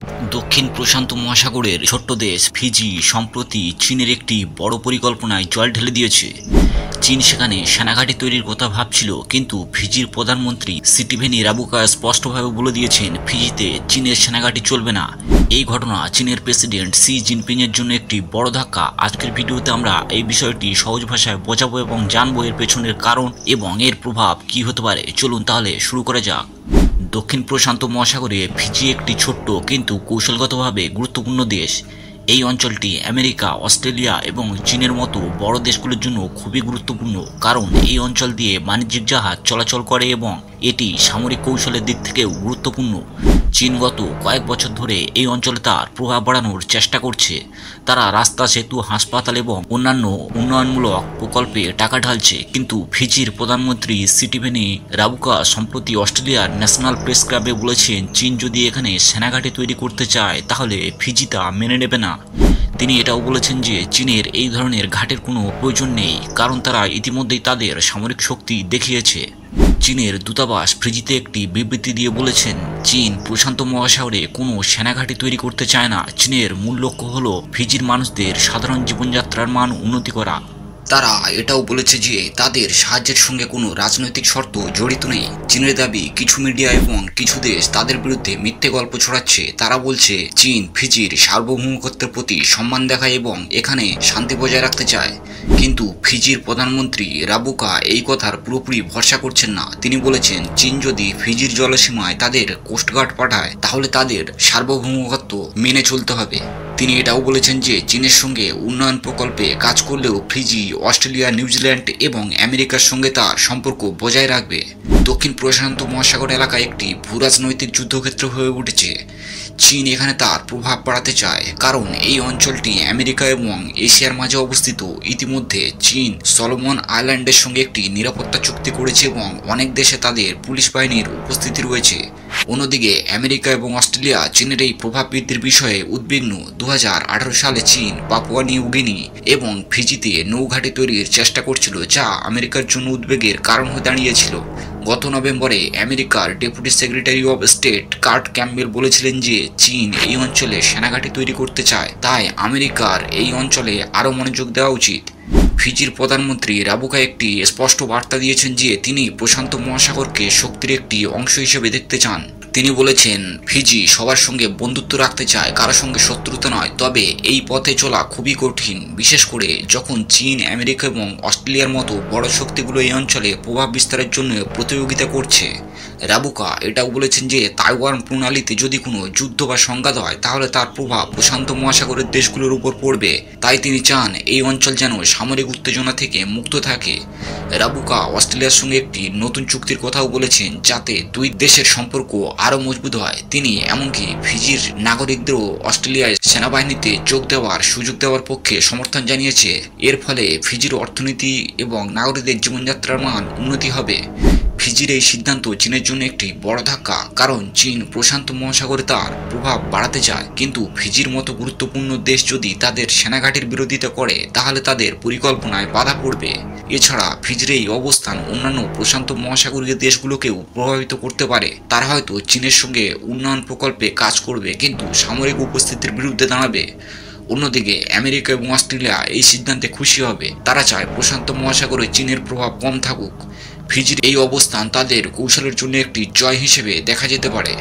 দক্ষিণ প্রশান্ত মহাসাগরের ছোট্ট দেশ ফিজি সম্প্রতি চীনের একটি বড় পরিকল্পনায় জল ঢেলে দিয়েছে। চীন সেখানে সেনাঘাঁটি তৈরির কথা ভাবছিল, কিন্তু ফিজির প্রধানমন্ত্রী সিটিভেনি রাবুকা স্পষ্টভাবে বলে দিয়েছেন ফিজিতে চীনের সেনাঘাঁটি চলবে না। এই ঘটনা চীনের প্রেসিডেন্ট শি জিনপিং এর জন্য একটি বড় ধাক্কা। আজকের ভিডিওতে আমরা এই বিষয়টি সহজ ভাষায় বোঝাবো এবং জানবো এর পেছনের কারণ এবং এর প্রভাব কি হতে পারে। চলুন তাহলে শুরু করা যাক। দক্ষিণ প্রশান্ত মহাসাগরে ফিজি একটি ছোট্ট কিন্তু কৌশলগতভাবে গুরুত্বপূর্ণ দেশ। এই অঞ্চলটি আমেরিকা, অস্ট্রেলিয়া এবং চীনের মতো বড় দেশগুলোর জন্য খুবই গুরুত্বপূর্ণ, কারণ এই অঞ্চল দিয়ে বাণিজ্যিক জাহাজ চলাচল করে এবং এটি সামরিক কৌশলের দিক থেকেও গুরুত্বপূর্ণ। চীন গত কয়েক বছর ধরে এই অঞ্চলে তার প্রভাব বাড়ানোর চেষ্টা করছে। তারা রাস্তা, সেতু, হাসপাতাল এবং অন্যান্য উন্নয়নমূলক প্রকল্পে টাকা ঢালছে, কিন্তু ফিজির প্রধানমন্ত্রী সিটিভেনি রাবুকা সম্প্রতি অস্ট্রেলিয়ার ন্যাশনাল প্রেস ক্লাবে বলেছেন চীন যদি এখানে সেনাঘাঁটি তৈরি করতে চায় তাহলে ফিজি তা মেনে নেবে না। তিনি এটাও বলেছেন যে চীনের এই ধরনের ঘাটের কোনো প্রয়োজন নেই, কারণ তারা ইতিমধ্যেই তাদের সামরিক শক্তি দেখিয়েছে। চীনের দূতাবাস ফিজিতে একটি বিবৃতি দিয়ে বলেছেন চীন প্রশান্ত মহাসাগরে কোনো সেনাঘাঁটি তৈরি করতে চায় না। চীনের মূল লক্ষ্য হল ফিজির মানুষদের সাধারণ জীবনযাত্রার মান উন্নতি করা। তারা এটাও বলেছে যে তাদের সাহায্যের সঙ্গে কোনো রাজনৈতিক শর্ত জড়িত নেই। চীনের দাবি কিছু মিডিয়া এবং কিছু দেশ তাদের বিরুদ্ধে মিথ্যে গল্প ছড়াচ্ছে। তারা বলছে চীন ফিজির সার্বভৌমত্বের প্রতি সম্মান দেখায় এবং এখানে শান্তি বজায় রাখতে চায়, কিন্তু ফিজির প্রধানমন্ত্রী রাবুকা এই কথার পুরোপুরি ভরসা করছেন না। তিনি বলেছেন চীন যদি ফিজির জলসীমায় তাদের কোস্টগার্ড পাঠায় তাহলে তাদের সার্বভৌমত্ব মেনে চলতে হবে। তিনি এটাও বলেছেন যে চীনের সঙ্গে উন্নয়ন প্রকল্পে কাজ করলেও ফিজি অস্ট্রেলিয়া, নিউজিল্যান্ড এবং আমেরিকার সঙ্গে তার সম্পর্ক বজায় রাখবে। দক্ষিণ প্রশান্ত মহাসাগর এলাকা একটি ভূরাজনৈতিক যুদ্ধক্ষেত্র হয়ে উঠেছে। চীন এখানে তার প্রভাব বাড়াতে চায়, কারণ এই অঞ্চলটি আমেরিকা এবং এশিয়ার মাঝে অবস্থিত। ইতিমধ্যে চীন সলোমন আইল্যান্ডের সঙ্গে একটি নিরাপত্তা চুক্তি করেছে এবং অনেক দেশে তাদের পুলিশ বাহিনীর উপস্থিতি রয়েছে। অন্যদিকে আমেরিকা এবং অস্ট্রেলিয়া চীনের এই প্রভাব বৃদ্ধির বিষয়ে উদ্বিগ্ন। 2018 সালে চীন পাপুয়া নিউ গিনি এবং ফিজিতে নৌঘাঁটি তৈরির চেষ্টা করছিল, যা আমেরিকার জন্য উদ্বেগের কারণ হয়ে দাঁড়িয়েছিল। গত নভেম্বরে আমেরিকার deputy secretary of state cart Campbell বলেছিলেন যে চীন এই অঞ্চলে সেনাঘাঁটি তৈরি করতে চায়, তাই আমেরিকার এই অঞ্চলে আরও মনোযোগ দেওয়া উচিত। ফিজির প্রধানমন্ত্রী রাবুকা একটি স্পষ্ট বার্তা দিয়েছেন যে তিনি প্রশান্ত মহাসাগরকে শক্তির একটি অংশ হিসেবে দেখতে চান। তিনি বলেছেন ফিজি সবার সঙ্গে বন্ধুত্ব রাখতে চায়, কারো সঙ্গে শত্রুতা নয়। তবে এই পথে চলা খুবই কঠিন, বিশেষ করে যখন চীন, আমেরিকা এবং অস্ট্রেলিয়ার মতো বড় শক্তিগুলো এই অঞ্চলে প্রভাব বিস্তারের জন্য প্রতিযোগিতা করছে। রাবুকা এটাও বলেছেন যে তাইওয়ান প্রণালীতে যদি কোনো যুদ্ধ বা সংঘাত হয় তাহলে তার প্রভাব প্রশান্ত মহাসাগরের দেশগুলোর উপর পড়বে। তাই তিনি চান এই অঞ্চল যেন সামরিক উত্তেজনা থেকে মুক্ত থাকে। রাবুকা অস্ট্রেলিয়ার সঙ্গে একটি নতুন চুক্তির কথাও বলেছেন, যাতে দুই দেশের সম্পর্ক আরও মজবুত হয়। তিনি এমনকি ফিজির নাগরিকদেরও অস্ট্রেলিয়ায় সেনাবাহিনীতে যোগ দেওয়ার সুযোগ দেওয়ার পক্ষে সমর্থন জানিয়েছে। এর ফলে ফিজির অর্থনীতি এবং নাগরিকদের জীবনযাত্রার মান উন্নতি হবে। ফিজির এই সিদ্ধান্ত চীনের জন্য একটি বড় ধাক্কা, কারণ চীন প্রশান্ত মহাসাগরে তার প্রভাব বাড়াতে চায়, কিন্তু ফিজির মতো গুরুত্বপূর্ণ দেশ যদি তাদের সেনাঘাঁটির বিরোধিতা করে তাহলে তাদের পরিকল্পনায় বাধা পড়বে। এছাড়া ফিজির এই অবস্থান অন্যান্য প্রশান্ত মহাসাগরীয় দেশগুলোকেও প্রভাবিত করতে পারে। তারা হয়তো চীনের সঙ্গে উন্নয়ন প্রকল্পে কাজ করবে, কিন্তু সামরিক উপস্থিতির বিরুদ্ধে দাঁড়াবে। অন্যদিকে আমেরিকা এবং অস্ট্রেলিয়া এই সিদ্ধান্তে খুশি হবে। তারা চায় প্রশান্ত মহাসাগরে চীনের প্রভাব কম থাকুক। ফিজির এই অবস্থান তাদের কৌশলের জন্য একটি জয় হিসেবে দেখা যেতে পারে।